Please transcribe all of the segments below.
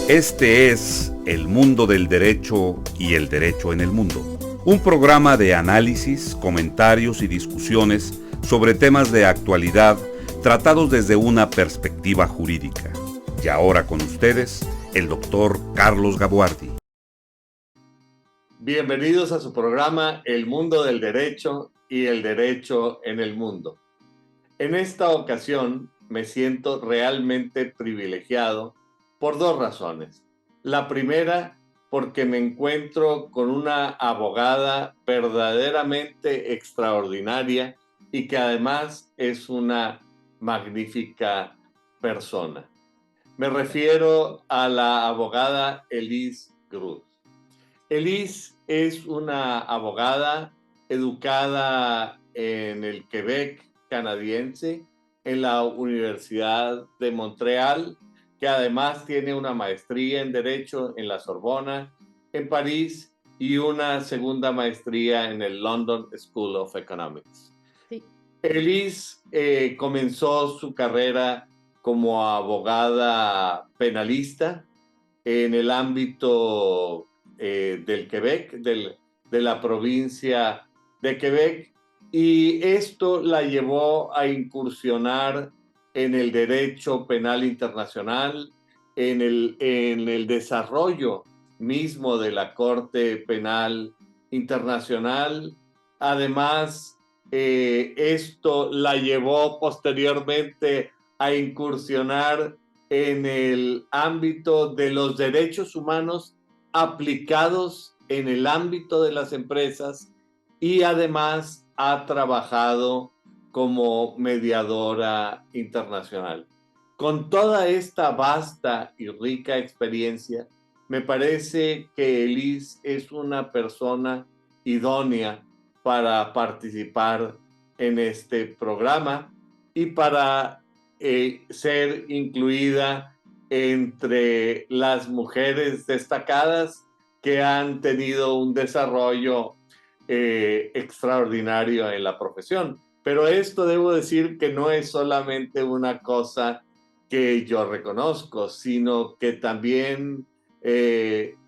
Este es El Mundo del Derecho y el Derecho en el Mundo, un programa de análisis, comentarios y discusiones sobre temas de actualidad tratados desde una perspectiva jurídica. Y ahora con ustedes, el doctor Carlos Gabuardi. Bienvenidos a su programa El Mundo del Derecho y el Derecho en el Mundo. En esta ocasión me siento realmente privilegiado por dos razones. La primera, porque me encuentro con una abogada verdaderamente extraordinaria y que además es una magnífica persona. Me refiero a la abogada Elise Cruz. Elise es una abogada educada en el Quebec canadiense, en la Universidad de Montreal, que además tiene una maestría en Derecho en la Sorbona, en París, y una segunda maestría en el London School of Economics. Sí. Elise comenzó su carrera como abogada penalista en el ámbito del Quebec, de la provincia de Quebec, y esto la llevó a incursionar en el derecho penal internacional, en el desarrollo mismo de la Corte Penal Internacional. Además, esto la llevó posteriormente a incursionar en el ámbito de los derechos humanos aplicados en el ámbito de las empresas, y además ha trabajado como mediadora internacional. Con toda esta vasta y rica experiencia, me parece que Elise es una persona idónea para participar en este programa y para ser incluida entre las mujeres destacadas que han tenido un desarrollo extraordinario en la profesión. Pero esto debo decir que no es solamente una cosa que yo reconozco, sino que también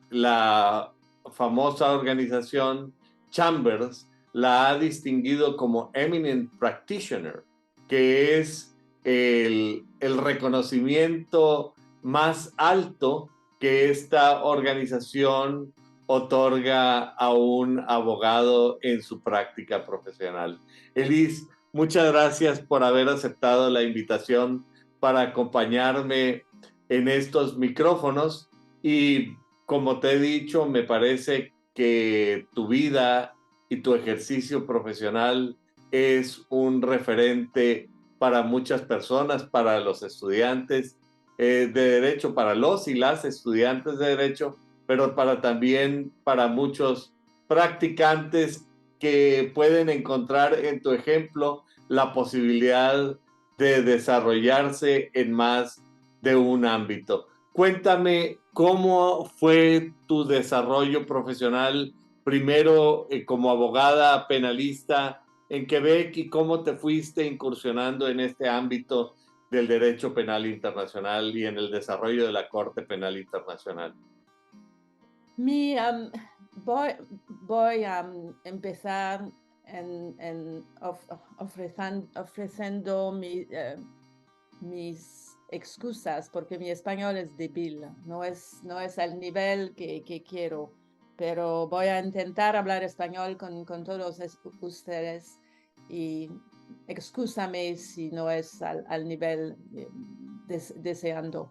la famosa organización Chambers la ha distinguido como Eminent Practitioner, que es el reconocimiento más alto que esta organización otorga a un abogado en su práctica profesional. Elise, muchas gracias por haber aceptado la invitación para acompañarme en estos micrófonos, y como te he dicho, me parece que tu vida y tu ejercicio profesional es un referente para muchas personas, para los estudiantes de Derecho, para los y las estudiantes de Derecho, pero también para muchos practicantes que pueden encontrar en tu ejemplo la posibilidad de desarrollarse en más de un ámbito. Cuéntame cómo fue tu desarrollo profesional, primero como abogada penalista en Quebec, y cómo te fuiste incursionando en este ámbito del derecho penal internacional y en el desarrollo de la Corte Penal Internacional. Voy a empezar ofreciendo mis excusas, porque mi español es débil, no es al nivel que quiero, pero voy a intentar hablar español con todos ustedes, y excúsame si no es al nivel deseando.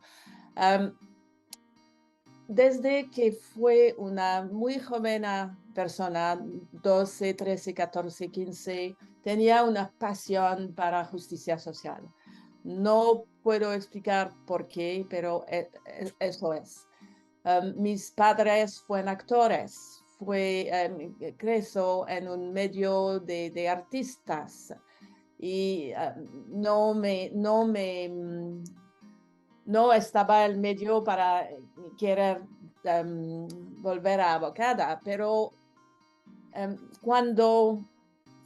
Desde que fue una muy joven persona, 12, 13, 14, 15, tenía una pasión para justicia social. No puedo explicar por qué, pero eso es. Mis padres fueron actores, creció en un medio de artistas, y no estaba el medio para querer volver a abogada, pero cuando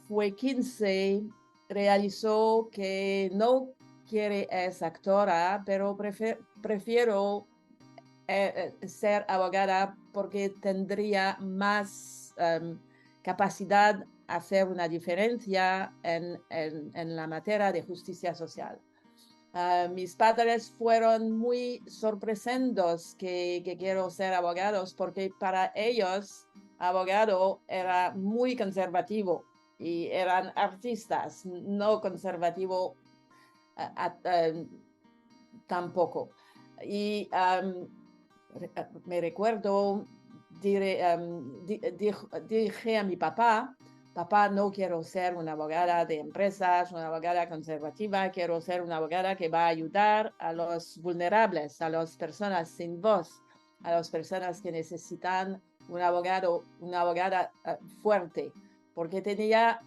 fue 15, realizó que no quiere ser actora, pero prefiero ser abogada porque tendría más capacidad de hacer una diferencia en la materia de justicia social. Mis padres fueron muy sorprendidos que quiero ser abogados porque para ellos abogado era muy conservativo y eran artistas, no conservativo tampoco. Y me recuerdo, dije a mi papá, papá, no quiero ser una abogada de empresas, una abogada conservativa, quiero ser una abogada que va a ayudar a los vulnerables, a las personas sin voz, a las personas que necesitan un abogado, una abogada fuerte, porque tenía,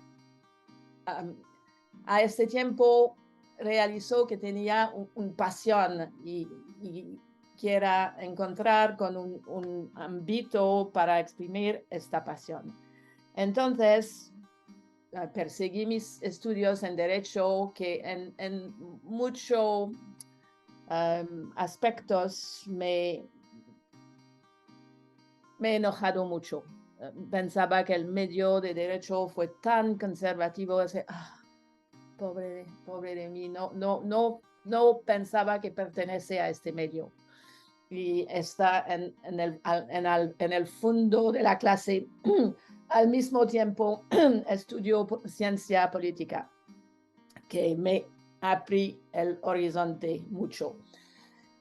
a este tiempo realizó que tenía un pasión y quiera encontrar con un ámbito para exprimir esta pasión. Entonces, perseguí mis estudios en Derecho, que en muchos aspectos me he enojado mucho. Pensaba que el medio de Derecho fue tan conservativo, pobre de mí, no pensaba que pertenece a este medio. Y está en el fondo de la clase. Al mismo tiempo, estudio ciencia política, que me abrió el horizonte mucho.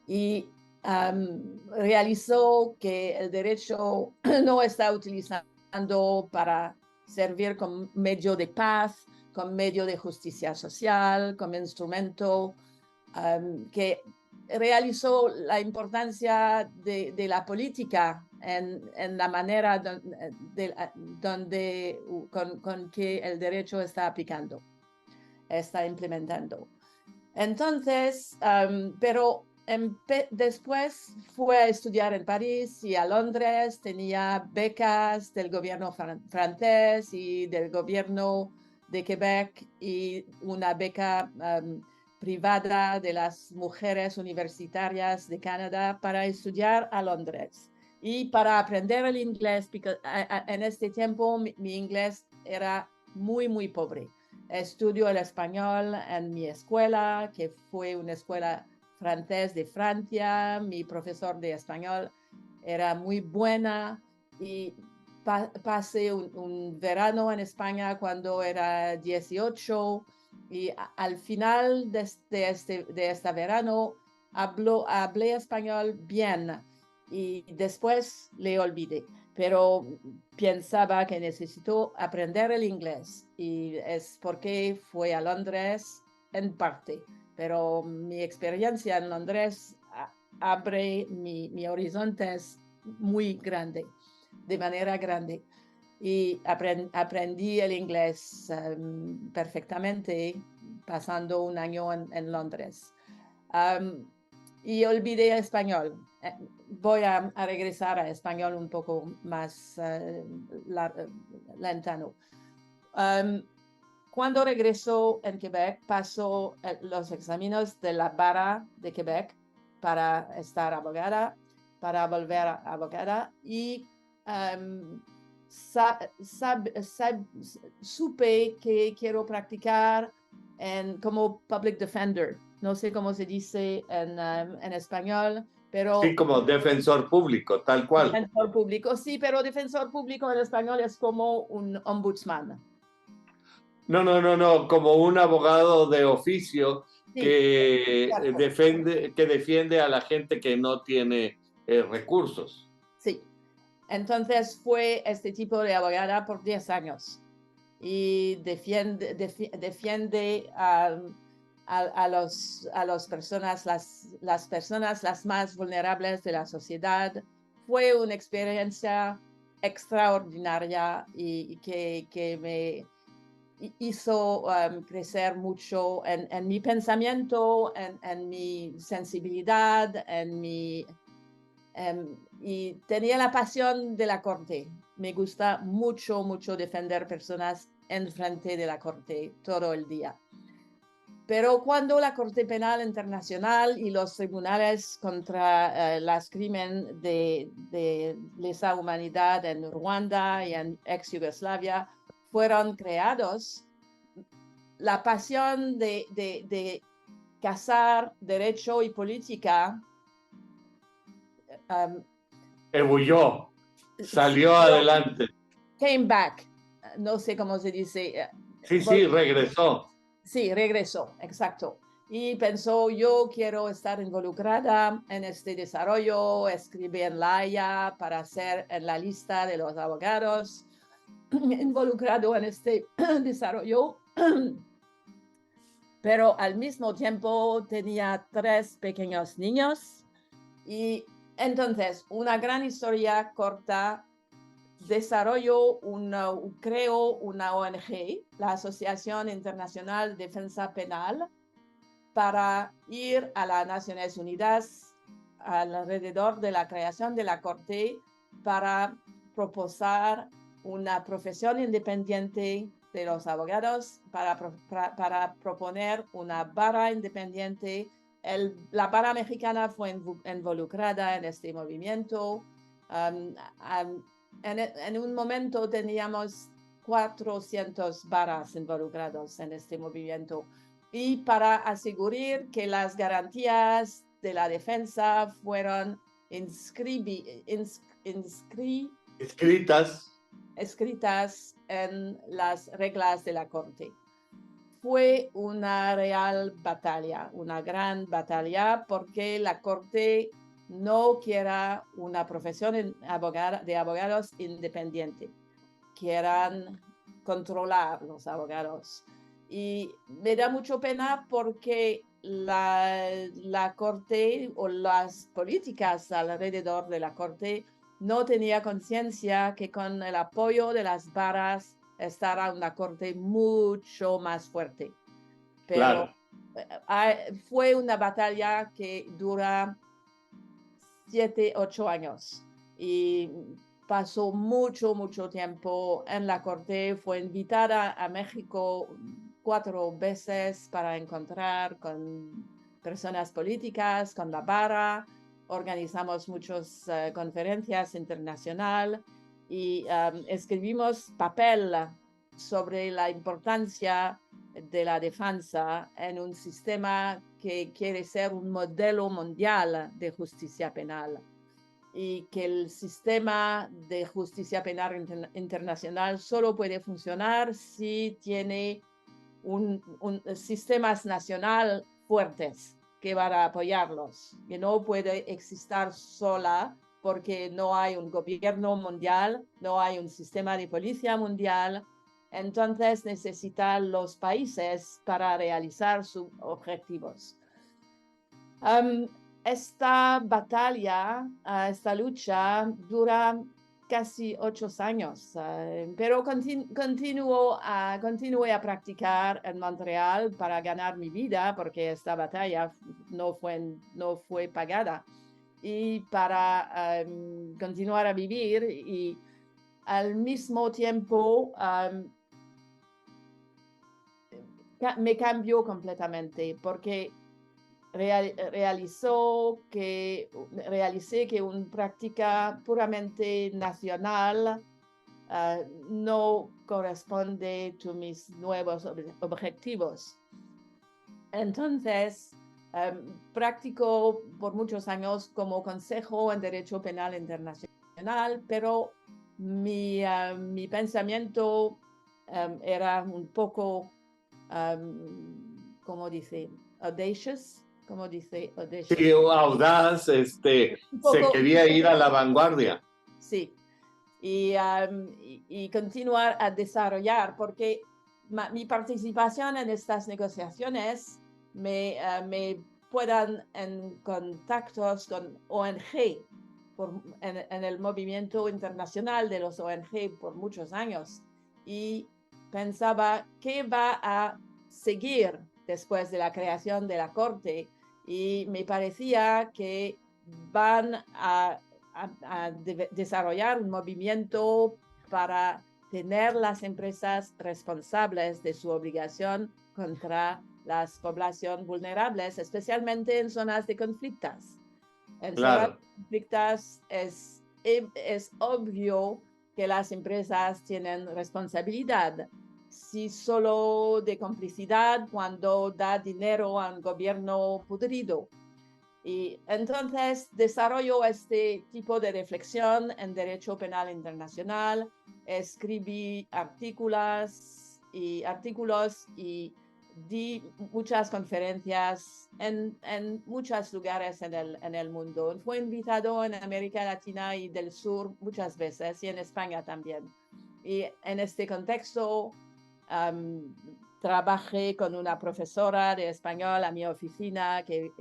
Y realizó que el derecho no está utilizando para servir como medio de paz, como medio de justicia social, como instrumento que realizó la importancia de la política en la manera con que el derecho está aplicando, está implementando. Entonces, pero después fue a estudiar en París y a Londres, tenía becas del gobierno francés y del gobierno de Quebec y una beca privada de las mujeres universitarias de Canadá para estudiar a Londres y para aprender el inglés, porque en este tiempo mi inglés era muy pobre. Estudio el español en mi escuela, que fue una escuela francés de Francia. Mi profesor de español era muy buena y pasé un verano en España cuando era 18 y al final de este verano hablé español bien y después le olvidé, pero pensaba que necesito aprender el inglés y es porque fui a Londres en parte, pero mi experiencia en Londres abre mi horizonte muy grande, de manera grande. Y aprendí el inglés perfectamente pasando un año en Londres. Y olvidé el español. Voy a regresar a español un poco más lentano. Cuando regresó en Quebec, pasó los exámenes de la Barra de Quebec para estar abogada, para volver a abogada y supe que quiero practicar como public defender. No sé cómo se dice en español, pero... Sí, como defensor público, tal cual. Defensor público, sí, pero defensor público en español es como un ombudsman. No, como un abogado de oficio Sí, que defiende a la gente que no tiene recursos. sí. Entonces fue este tipo de abogada por 10 años y defiende a las personas, las personas las más vulnerables de la sociedad. Fue una experiencia extraordinaria y que me hizo crecer mucho en mi pensamiento, en mi sensibilidad, y tenía la pasión de la corte. Me gusta mucho defender personas en frente de la corte todo el día. Pero cuando la Corte Penal Internacional y los tribunales contra los crímenes de lesa humanidad en Ruanda y en ex Yugoslavia fueron creados, la pasión de casar derecho y política Ebulló, salió adelante. came back. No sé cómo se dice. Sí, regresó. Sí, regresó, exacto. Y pensó, yo quiero estar involucrada en este desarrollo, escribí en La Haya para ser en la lista de los abogados involucrado en este desarrollo. Pero al mismo tiempo tenía 3 pequeños niños y entonces una gran historia corta. Creo una ONG, la Asociación Internacional de Defensa Penal, para ir a las Naciones Unidas alrededor de la creación de la Corte para proponer una profesión independiente de los abogados, para proponer una vara independiente. La vara mexicana fue involucrada en este movimiento. En un momento teníamos 400 varas involucrados en este movimiento y para asegurar que las garantías de la defensa fueron escritas en las reglas de la Corte. Fue una real batalla, una gran batalla, porque la Corte no quiere una profesión de abogados independiente. Quieran controlar los abogados. Y me da mucho pena porque la Corte o las políticas alrededor de la Corte no tenía conciencia que con el apoyo de las varas estará una Corte mucho más fuerte. Pero fue una batalla que dura 7, 8 años y pasó mucho tiempo en la Corte. Fue invitada a México 4 veces para encontrar con personas políticas, con la vara. Organizamos muchas conferencias internacionales y escribimos papel sobre la importancia de la defensa en un sistema que quiere ser un modelo mundial de justicia penal y que el sistema de justicia penal internacional solo puede funcionar si tiene sistemas nacionales fuertes que van a apoyarlos, que no puede existir sola porque no hay un gobierno mundial, no hay un sistema de policía mundial. Entonces necesitan los países para realizar sus objetivos. Esta batalla, esta lucha dura casi 8 años, pero continué a practicar en Montreal para ganar mi vida, porque esta batalla no fue pagada, y para continuar a vivir. Y al mismo tiempo me cambió completamente, porque realicé que una práctica puramente nacional no corresponde a mis nuevos objetivos. Entonces, practico por muchos años como consejo en Derecho Penal Internacional, pero mi pensamiento era un poco, ¿cómo dice? Audacious. ¿Cómo dice? Sí, audaz, se quería ir a la vanguardia. Sí, y continuar a desarrollar, porque mi participación en estas negociaciones me puedan en contactos con ONG, en el movimiento internacional de los ONG por muchos años, y pensaba qué va a seguir después de la creación de la Corte, y me parecía que van a desarrollar un movimiento para tener las empresas responsables de su obligación contra las poblaciones vulnerables, especialmente en zonas de conflictos. En zonas Claro, de conflictos es obvio que las empresas tienen responsabilidad. Si solo de complicidad cuando da dinero a un gobierno podrido. Y entonces desarrollo este tipo de reflexión en Derecho Penal Internacional, escribí artículos y di muchas conferencias en muchos lugares en el mundo. Fui invitado en América Latina y del Sur muchas veces y en España también. Y en este contexto, trabajé con una profesora de español a mi oficina que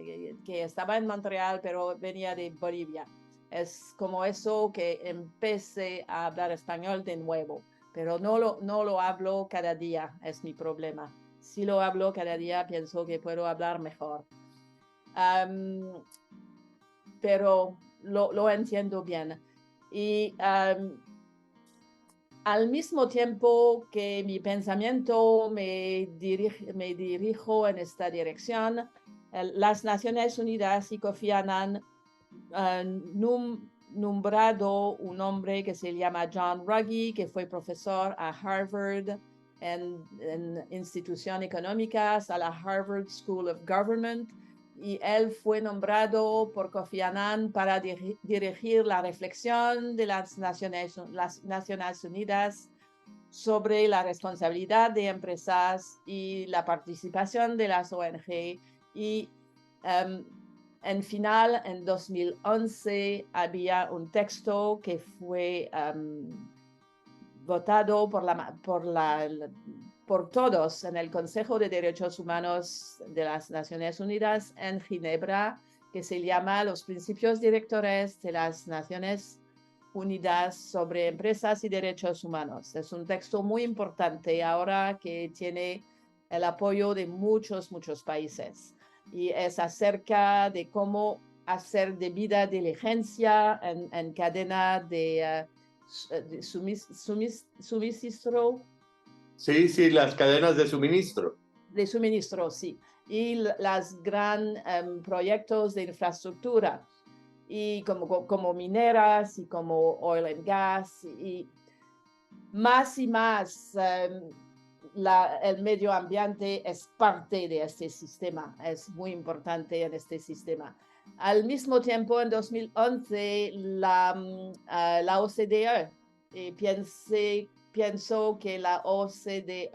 estaba en Montreal, pero venía de Bolivia. Es como eso que empecé a hablar español de nuevo, pero no lo hablo cada día, es mi problema. Si lo hablo cada día, pienso que puedo hablar mejor. Pero lo entiendo bien. Y al mismo tiempo que mi pensamiento me dirijo en esta dirección, las Naciones Unidas y Kofi Annan nombrado un hombre que se llama John Ruggie, que fue profesor a Harvard en instituciones económicas, a la Harvard School of Government, y él fue nombrado por Kofi Annan para dirigir la reflexión de las Naciones Unidas sobre la responsabilidad de empresas y la participación de las ONG. Y en final, en 2011, había un texto que fue votado por todos en el Consejo de Derechos Humanos de las Naciones Unidas en Ginebra, que se llama Los Principios Directores de las Naciones Unidas sobre Empresas y Derechos Humanos. Es un texto muy importante ahora que tiene el apoyo de muchos países y es acerca de cómo hacer debida diligencia en cadena de suministro. sí, las cadenas de suministro. De suministro, sí, y los grandes proyectos de infraestructura, y como mineras y como oil and gas, y más, el medio ambiente es parte de este sistema, es muy importante en este sistema. Al mismo tiempo, en 2011, la OCDE, pienso que la OCDE,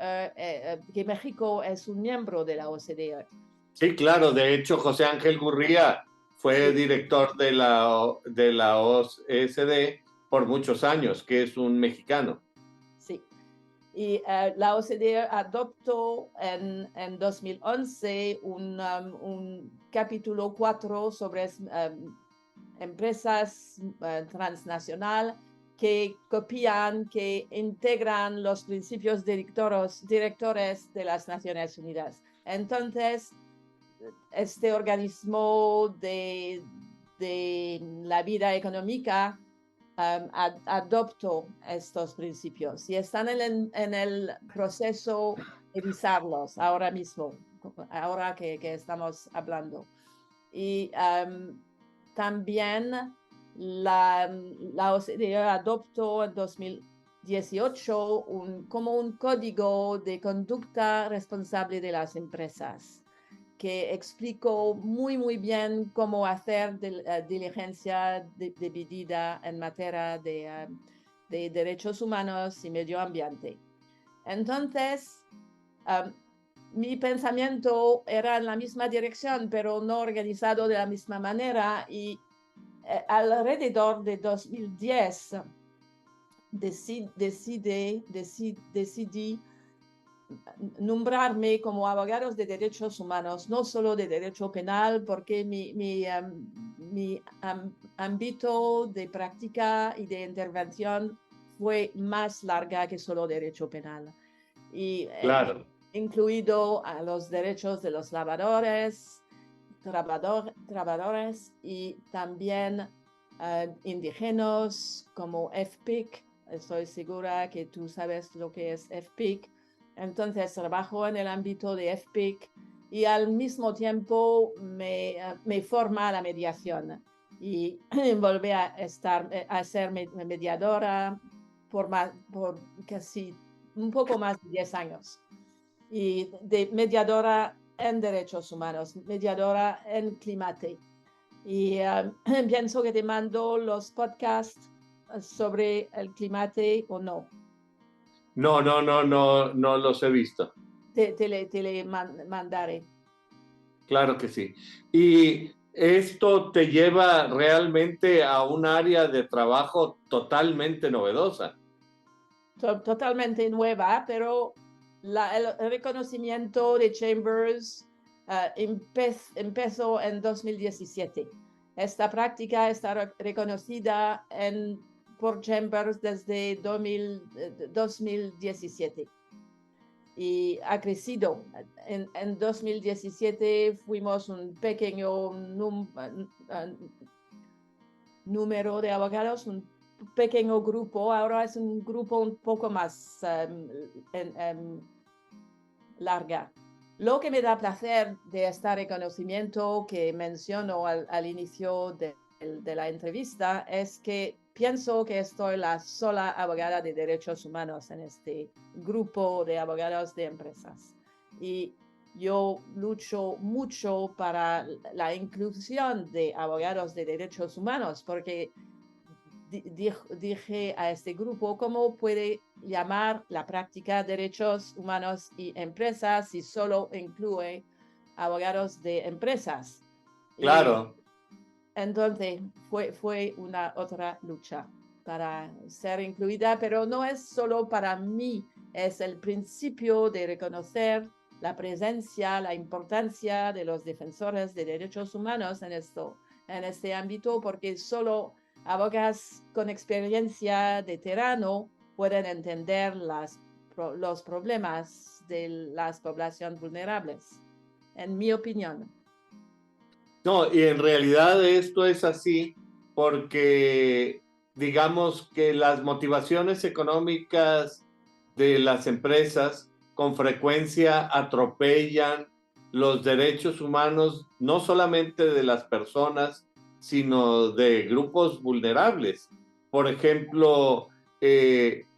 que México es un miembro de la OCDE. Sí, claro, de hecho José Ángel Gurría fue Sí, director de la OSD por muchos años, que es un mexicano. sí. Y la OCDE adoptó en 2011 un capítulo 4 sobre empresas transnacionales que copian, que integran los principios directores de las Naciones Unidas. Entonces, este organismo de la vida económica adoptó estos principios y están en el proceso de revisarlos ahora mismo, ahora que estamos hablando. Y también la OCDE adoptó en 2018 como un código de conducta responsable de las empresas, que explicó muy bien cómo hacer diligencia debida en materia de derechos humanos y medio ambiente. Entonces, mi pensamiento era en la misma dirección, pero no organizado de la misma manera, y alrededor de 2010 decidí nombrarme como abogados de derechos humanos, no solo de derecho penal, porque mi ámbito de práctica y de intervención fue más larga que solo derecho penal. Y Claro. incluido a los derechos de los trabajadores y también indígenas como FPIC. Estoy segura que tú sabes lo que es FPIC. Entonces trabajo en el ámbito de FPIC y al mismo tiempo me forma la mediación y volví a ser mediadora por casi un poco más de 10 años. Y de mediadora en derechos humanos, mediadora en climate. Y pienso que te mando los podcasts sobre el climate o no. No los he visto. Te le mandaré. Claro que sí. Y esto te lleva realmente a un área de trabajo totalmente novedosa. Totalmente nueva, pero el reconocimiento de Chambers empezó en 2017. Esta práctica está reconocida por Chambers desde 2017 y ha crecido. En 2017 fuimos un pequeño número de abogados, un pequeño grupo, ahora es un grupo un poco más larga. Lo que me da placer de este reconocimiento que menciono al inicio de la entrevista es que pienso que estoy la sola abogada de derechos humanos en este grupo de abogados de empresas. Y yo lucho mucho para la inclusión de abogados de derechos humanos, porque dije a este grupo cómo puede llamar la práctica derechos humanos y empresas si solo incluye abogados de empresas. Claro. Y entonces fue una otra lucha para ser incluida, pero no es solo para mí, es el principio de reconocer la presencia, la importancia de los defensores de derechos humanos en este ámbito, porque solo abogados con experiencia de terreno pueden entender los problemas de las poblaciones vulnerables, en mi opinión. No, y en realidad esto es así porque digamos que las motivaciones económicas de las empresas con frecuencia atropellan los derechos humanos, no solamente de las personas, sino de grupos vulnerables. Por ejemplo,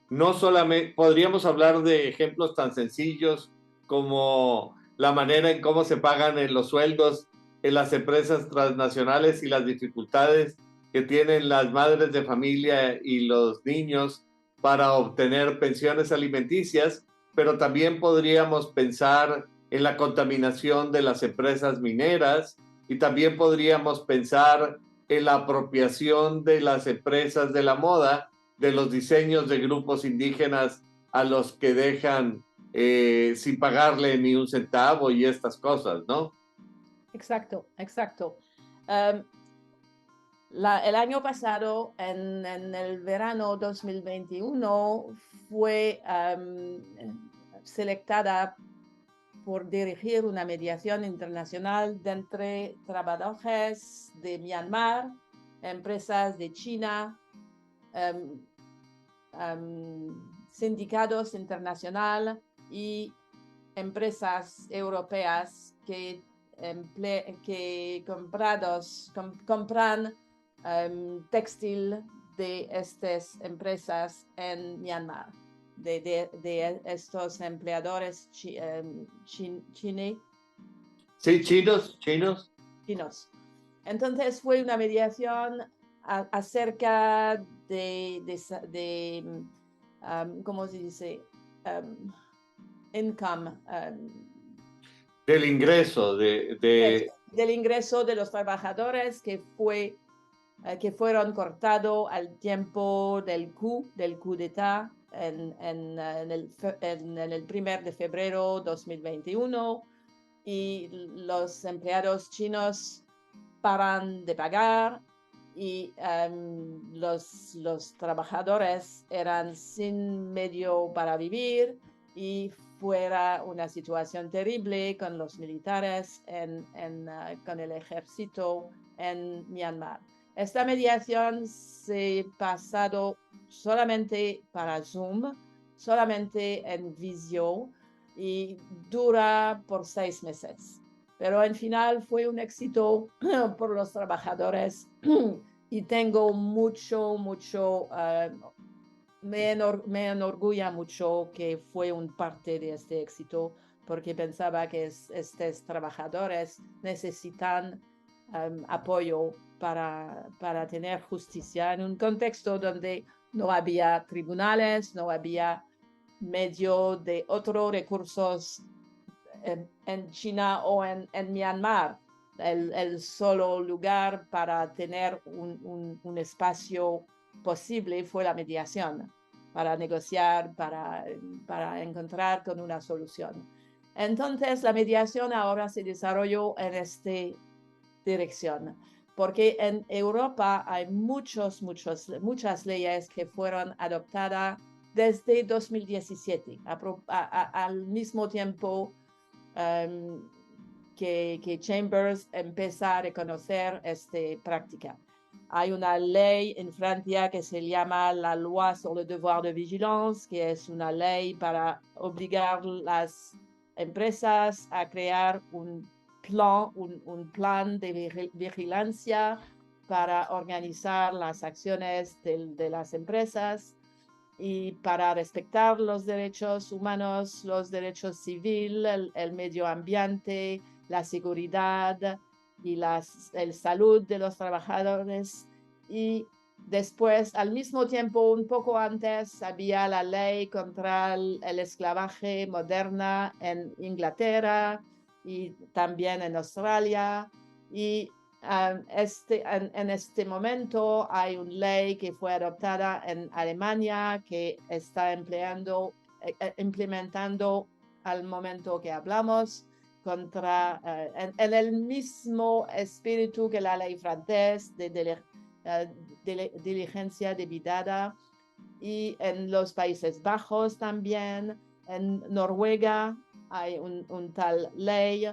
no solamente podríamos hablar de ejemplos tan sencillos como la manera en cómo se pagan los sueldos en las empresas transnacionales y las dificultades que tienen las madres de familia y los niños para obtener pensiones alimenticias, pero también podríamos pensar en la contaminación de las empresas mineras y también podríamos pensar en la apropiación de las empresas de la moda de los diseños de grupos indígenas a los que dejan sin pagarle ni un centavo y estas cosas, ¿no? Exacto, exacto. El año pasado, en el verano 2021, fue selectada por dirigir una mediación internacional entre trabajadores de Myanmar, empresas de China, sindicatos internacionales y empresas europeas que compran textil de estas empresas en Myanmar, de estos empleadores chinos. Sí, chinos. Entonces fue una mediación acerca ¿cómo se dice? Income. Del ingreso, del ingreso de los trabajadores que fueron cortados al tiempo del coup d'État en el 1 de febrero 2021 y los empleados chinos paran de pagar y los trabajadores eran sin medio para vivir y fuera una situación terrible con los militares, con el ejército en Myanmar. Esta mediación se ha pasado solamente para Zoom, solamente en visio y dura por 6 meses. pero en final fue un éxito por los trabajadores y tengo me enorgulla mucho que fue un parte de este éxito, porque pensaba que estos trabajadores necesitan apoyo para tener justicia en un contexto donde no había tribunales, no había medio de otros recursos en China o en Myanmar. El solo lugar para tener un espacio posible fue la mediación, para negociar, para encontrar con una solución. Entonces, la mediación ahora se desarrolló en esta dirección, porque en Europa hay muchas leyes que fueron adoptadas desde 2017, al mismo tiempo que Chambers empieza a reconocer esta práctica. Hay una ley en Francia que se llama la Loi sur le devoir de vigilance, que es una ley para obligar las empresas a crear un plan de vigilancia para organizar las acciones de las empresas y para respetar los derechos humanos, los derechos civiles, el medio ambiente, la seguridad y el salud de los trabajadores. Y después, al mismo tiempo, un poco antes, había la ley contra el esclavaje moderna en Inglaterra y también en Australia. Y en este momento hay una ley que fue adoptada en Alemania que está implementando al momento que hablamos en el mismo espíritu que la ley francesa de diligencia debida, y en los Países Bajos también, en Noruega hay un tal ley.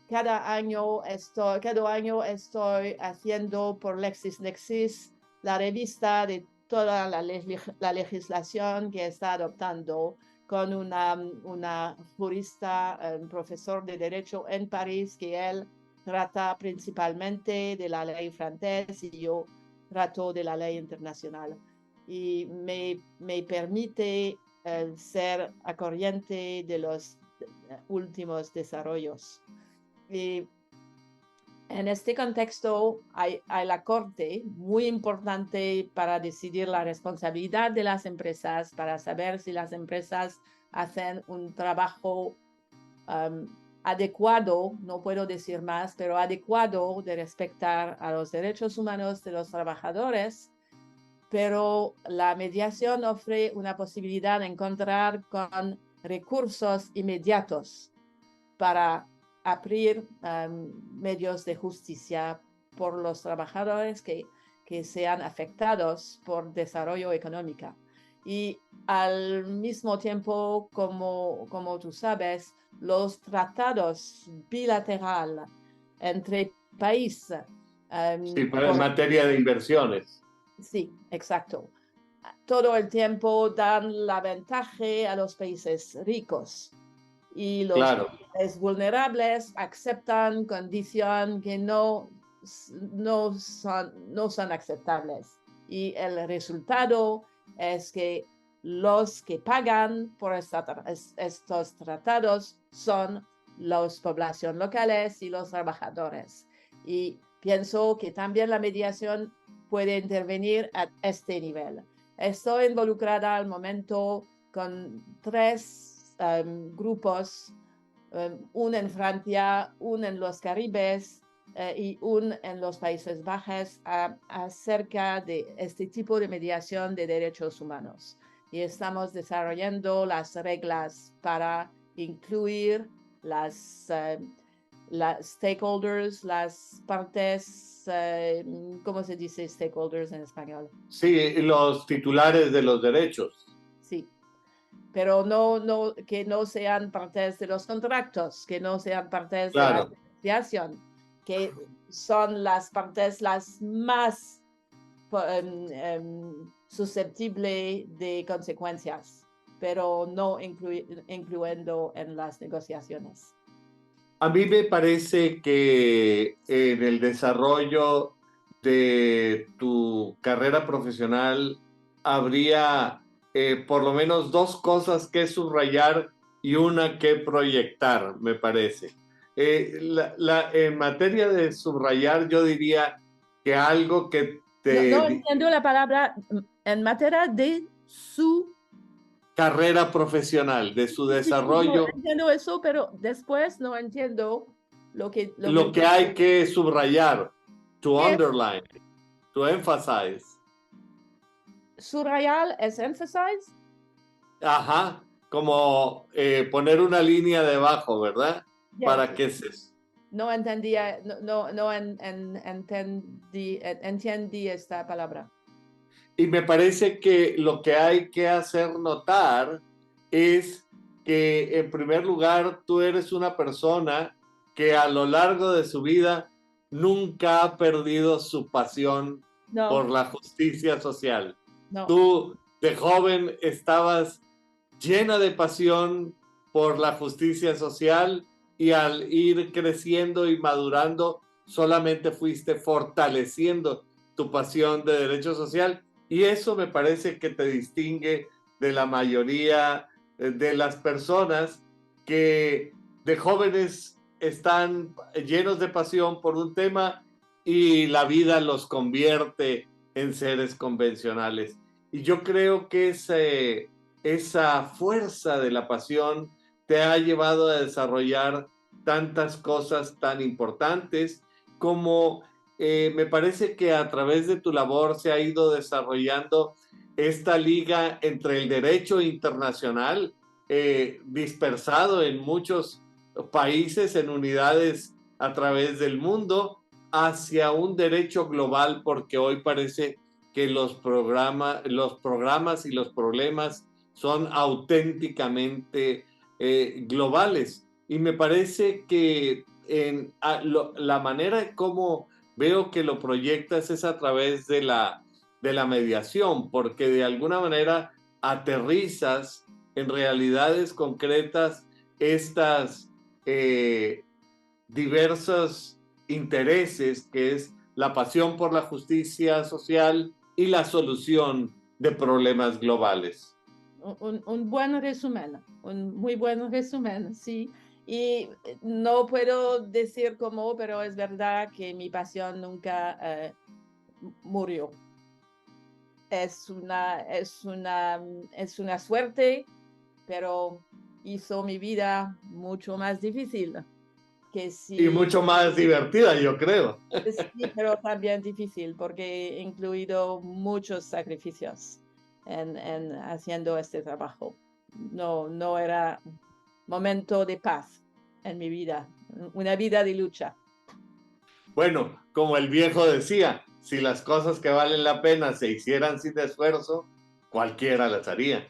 Cada año estoy haciendo por LexisNexis la revista de toda la legislación que está adoptando, con una jurista, un profesor de Derecho en París, que él trata principalmente de la ley francesa y yo trato de la ley internacional. Y me permite ser a corriente de los últimos desarrollos. Y en este contexto hay la Corte, muy importante para decidir la responsabilidad de las empresas, para saber si las empresas hacen un trabajo adecuado, no puedo decir más, pero adecuado, de respetar a los derechos humanos de los trabajadores. Pero la mediación ofrece una posibilidad de encontrar con recursos inmediatos para abrir medios de justicia por los trabajadores que sean afectados por desarrollo económico. Y al mismo tiempo, como tú sabes, los tratados bilaterales entre países. Sí, pero en materia de inversiones. Sí, exacto. Todo el tiempo dan la ventaja a los países ricos. Y los países vulnerables aceptan condiciones que no son aceptables. Y el resultado es que los que pagan por estos tratados son las poblaciones locales y los trabajadores. Y pienso que también la mediación puede intervenir a este nivel. Estoy involucrada al momento con 3 grupos, uno en Francia, uno en los Caribes y uno en los Países Bajos, acerca de este tipo de mediación de derechos humanos. Y estamos desarrollando las reglas para incluir las stakeholders, las partes, ¿cómo se dice stakeholders en español? Sí, los titulares de los derechos. Sí, pero que no sean partes de los contratos, que no sean partes de la negociación, que son las partes las más susceptibles de consecuencias, pero no incluyendo en las negociaciones. A mí me parece que en el desarrollo de tu carrera profesional habría por lo menos dos cosas que subrayar y una que proyectar, me parece. En materia de subrayar, yo diría que algo que No entiendo la palabra en materia de su... carrera profesional, de su Sí, sí, sí, no desarrollo, entiendo eso, pero después no entiendo lo lo que... que hay que subrayar, to ¿Qué es underline, to emphasize. subrayar? ¿Es emphasize? Ajá, como poner una línea debajo, ¿verdad? Yes. Para que se... No entendía, entendí esta palabra. Y me parece que lo que hay que hacer notar es que, en primer lugar, tú eres una persona que a lo largo de su vida nunca ha perdido su pasión por No, la justicia social. no. Tú de joven estabas llena de pasión por la justicia social y al ir creciendo y madurando solamente fuiste fortaleciendo tu pasión de derecho social y eso me parece que te distingue de la mayoría de las personas que de jóvenes están llenos de pasión por un tema y la vida los convierte en seres convencionales. Y yo creo que esa fuerza de la pasión te ha llevado a desarrollar tantas cosas tan importantes como me parece que a través de tu labor se ha ido desarrollando esta liga entre el derecho internacional dispersado en muchos países, en unidades a través del mundo, hacia un derecho global, porque hoy parece que los programas y los problemas son auténticamente globales. Y me parece que la manera en cómo veo que lo proyectas es a través de la mediación, porque de alguna manera aterrizas en realidades concretas estas diversos intereses, que es la pasión por la justicia social y la solución de problemas globales. Un buen resumen, un muy buen resumen, sí. Y no puedo decir cómo, pero es verdad que mi pasión nunca murió. Es una suerte, pero hizo mi vida mucho más difícil que Y si, mucho más divertida, yo creo. sí, pero también difícil porque he incluido muchos sacrificios en haciendo este trabajo. No era momento de paz en mi vida, una vida de lucha. Bueno, como el viejo decía, si las cosas que valen la pena se hicieran sin esfuerzo, cualquiera las haría.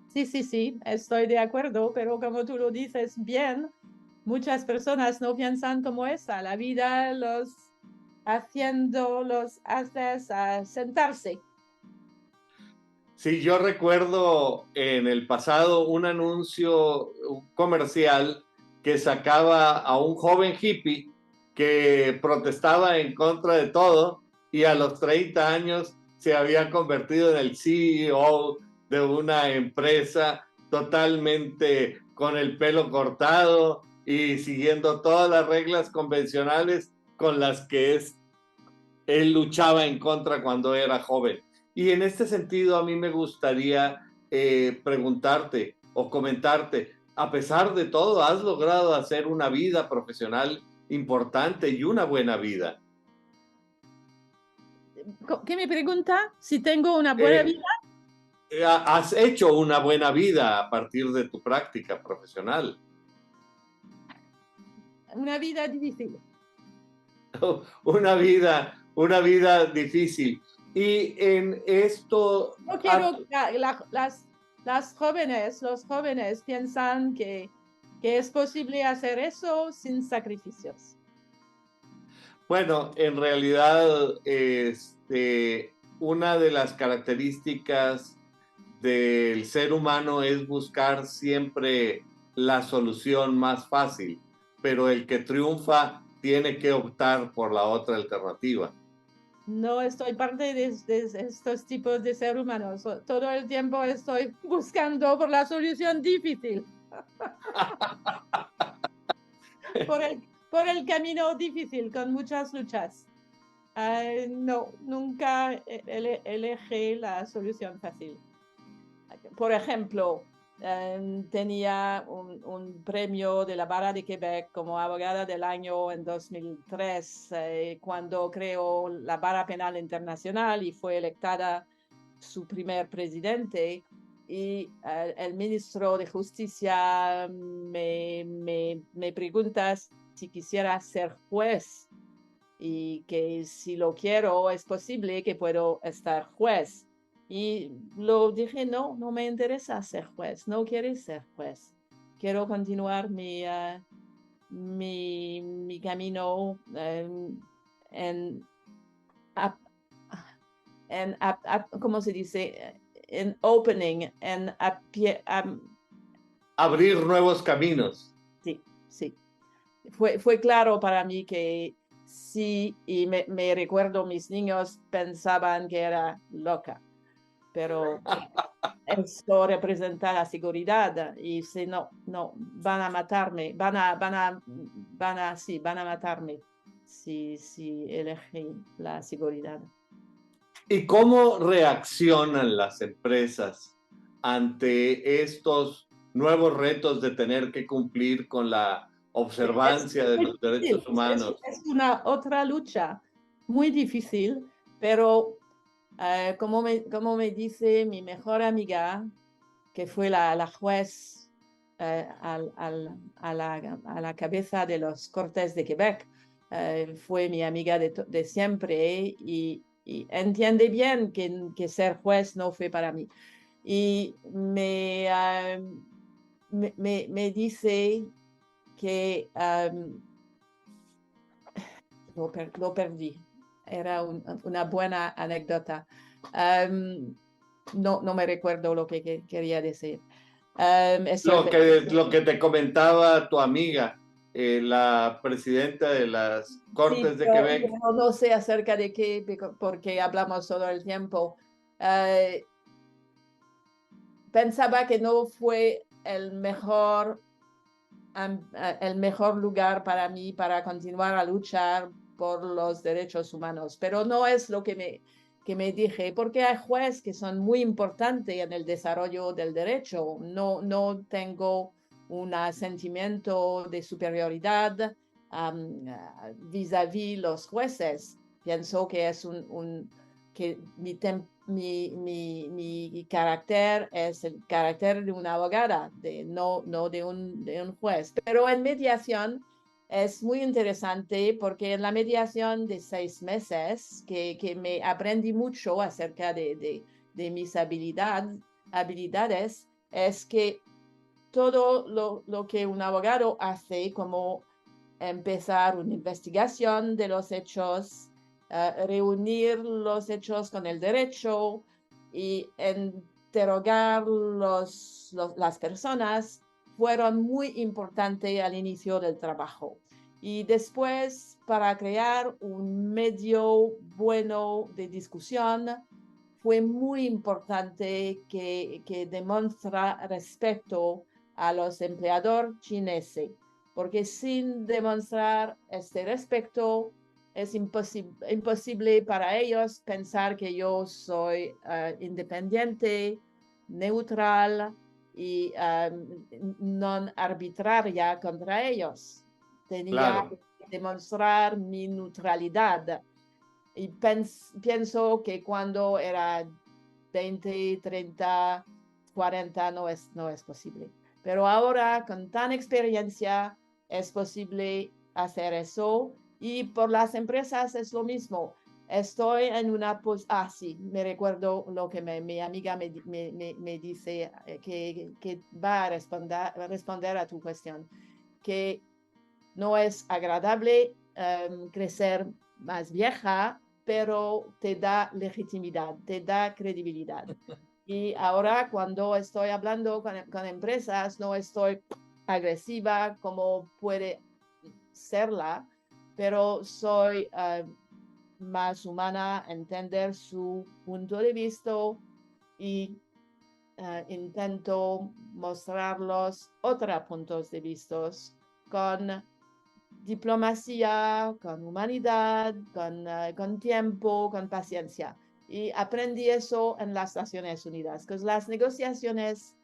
Sí, sí, sí, estoy de acuerdo, pero como tú lo dices bien, muchas personas no piensan como esa. La vida los haces a sentarse. Sí, yo recuerdo en el pasado un anuncio comercial que sacaba a un joven hippie que protestaba en contra de todo y a los 30 años se había convertido en el CEO de una empresa totalmente con el pelo cortado y siguiendo todas las reglas convencionales con las que él luchaba en contra cuando era joven. Y en este sentido a mí me gustaría preguntarte o comentarte, a pesar de todo, has logrado hacer una vida profesional importante y una buena vida. ¿Qué me pregunta? Si tengo una buena Eh, vida, has hecho una buena vida a partir de tu práctica profesional. una vida difícil. Una vida difícil. Y en esto... No quiero que los jóvenes piensan que es posible hacer eso sin sacrificios. Bueno, en realidad, una de las características del ser humano es buscar siempre la solución más fácil, pero el que triunfa tiene que optar por la otra alternativa. No estoy parte de estos tipos de seres humanos. Todo el tiempo estoy buscando por la solución difícil. por el camino difícil, con muchas luchas. No, nunca elegí la solución fácil. Por ejemplo, tenía un premio de la Barra de Quebec como abogada del año en 2003, cuando creó la Barra Penal Internacional y fue electada su primer presidente. Y el ministro de Justicia me pregunta si quisiera ser juez y que si lo quiero es posible que puedo estar juez. Y lo dije, no, no me interesa ser juez, no quiero ser juez. Quiero continuar mi camino ¿cómo se dice? En opening, Abrir nuevos caminos. sí, sí. Fue claro para mí que sí, y me recuerdo mis niños pensaban que era loca, pero esto representa la seguridad y si no, van a matarme, van a matarme si elegí la seguridad. ¿Y cómo reaccionan las empresas ante estos nuevos retos de tener que cumplir con la observancia de los derechos humanos? Es una otra lucha muy difícil, pero como me dice mi mejor amiga, que fue la juez a la cabeza de los Cortes de Quebec, fue mi amiga de siempre y entiende bien que ser juez no fue para mí. Y me dice que lo perdí. Era una buena anécdota. No me recuerdo lo que quería decir. Lo que te comentaba tu amiga, la presidenta de las Cortes sí, de Quebec. yo no sé acerca de qué, porque hablamos todo el tiempo. Pensaba que no fue el mejor lugar para mí para continuar a luchar por los derechos humanos, pero no es lo que me dije, porque hay jueces que son muy importantes en el desarrollo del derecho. No tengo un sentimiento de superioridad vis-à-vis los jueces. Pienso que es que mi carácter es el carácter de una abogada, no de un juez. Pero en mediación es muy interesante porque en la mediación de 6 meses, que me aprendí mucho acerca de mis habilidades, es que todo lo que un abogado hace, como empezar una investigación de los hechos, reunir los hechos con el derecho y interrogar las personas, fueron muy importantes al inicio del trabajo. Y después, para crear un medio bueno de discusión, fue muy importante que demuestra respeto a los empleadores chineses, porque sin demostrar este respeto es imposible para ellos pensar que yo soy independiente, neutral y no arbitraria contra ellos. Tenía que demostrar mi neutralidad. Y pienso que cuando era 20, 30, 40 no es posible. Pero ahora, con tan experiencia, es posible hacer eso. Y por las empresas es lo mismo. Estoy en una sí, me recuerdo lo que mi amiga me dice, que va a responder a tu cuestión, que no es agradable crecer más vieja, pero te da legitimidad, te da credibilidad. Y ahora cuando estoy hablando con empresas, no estoy agresiva como puede serla, pero soy más humana, entender su punto de vista y intento mostrarlos otros puntos de vista con diplomacia, con humanidad, con tiempo, con paciencia. Y aprendí eso en las Naciones Unidas, que las negociaciones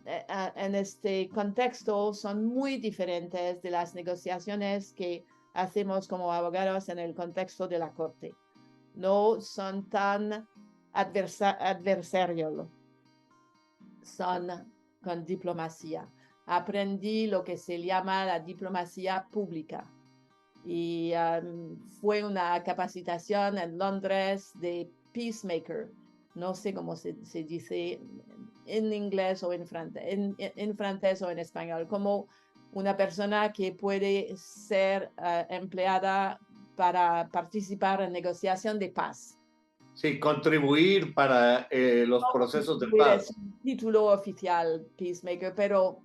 en este contexto son muy diferentes de las negociaciones que hacemos como abogados en el contexto de la corte. No son tan adversarios, son con diplomacia. Aprendí lo que se llama la diplomacia pública y fue una capacitación en Londres de peacemaker. No sé cómo se dice en inglés o en francés o en español, como una persona que puede ser empleada para participar en negociación de paz. Sí, contribuir para los procesos de Contribuir paz. es un título oficial, peacemaker, pero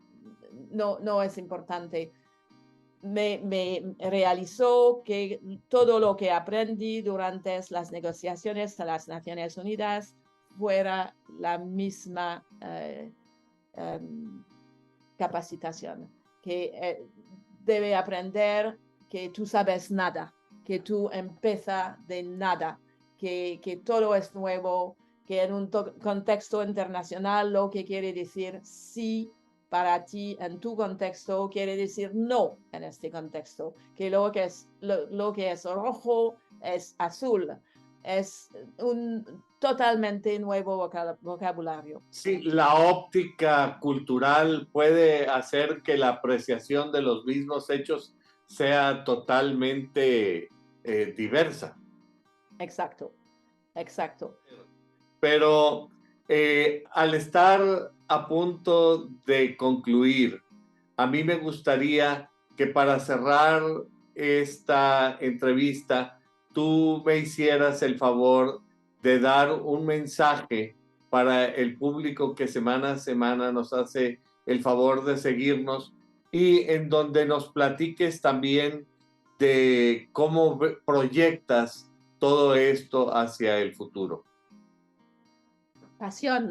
no es importante. Me realizó que todo lo que aprendí durante las negociaciones de las Naciones Unidas fuera la misma capacitación, que debe aprender que tú sabes nada, que tú empiezas de nada, que todo es nuevo, que en un contexto internacional lo que quiere decir sí para ti en tu contexto quiere decir no en este contexto, que lo que es rojo es azul, es un totalmente nuevo vocabulario. Sí, la óptica cultural puede hacer que la apreciación de los mismos hechos sea totalmente diversa. Exacto. Pero al estar a punto de concluir, a mí me gustaría que para cerrar esta entrevista, tú me hicieras el favor de dar un mensaje para el público que semana a semana nos hace el favor de seguirnos y en donde nos platiques también de cómo proyectas todo esto hacia el futuro. Pasión.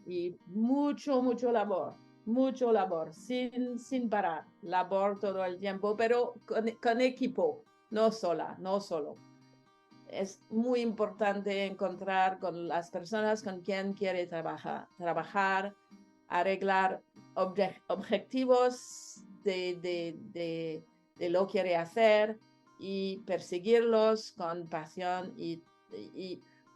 Y mucho labor, sin parar. Labor todo el tiempo, pero con equipo, no solo. Es muy importante encontrar con las personas con quien quiere trabajar, arreglar objetivos de lo que quiere hacer y perseguirlos con pasión y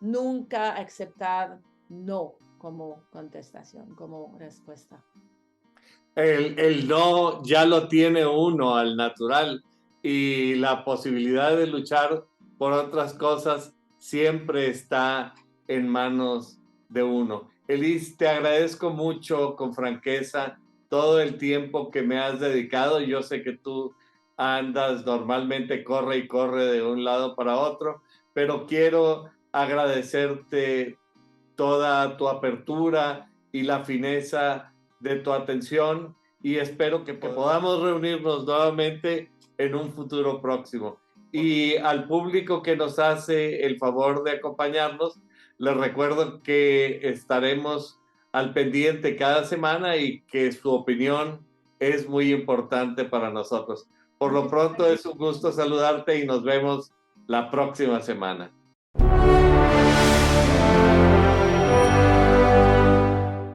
nunca aceptar no como contestación, como respuesta. El no ya lo tiene uno al natural y la posibilidad de luchar por otras cosas siempre está en manos de uno. Elis, te agradezco mucho con franqueza todo el tiempo que me has dedicado. Yo sé que tú andas normalmente, corre y corre de un lado para otro, pero quiero agradecerte toda tu apertura y la fineza de tu atención y espero que podamos reunirnos nuevamente en un futuro próximo. Y al público que nos hace el favor de acompañarnos, les recuerdo que estaremos al pendiente cada semana y que su opinión es muy importante para nosotros. Por lo pronto es un gusto saludarte y nos vemos la próxima semana.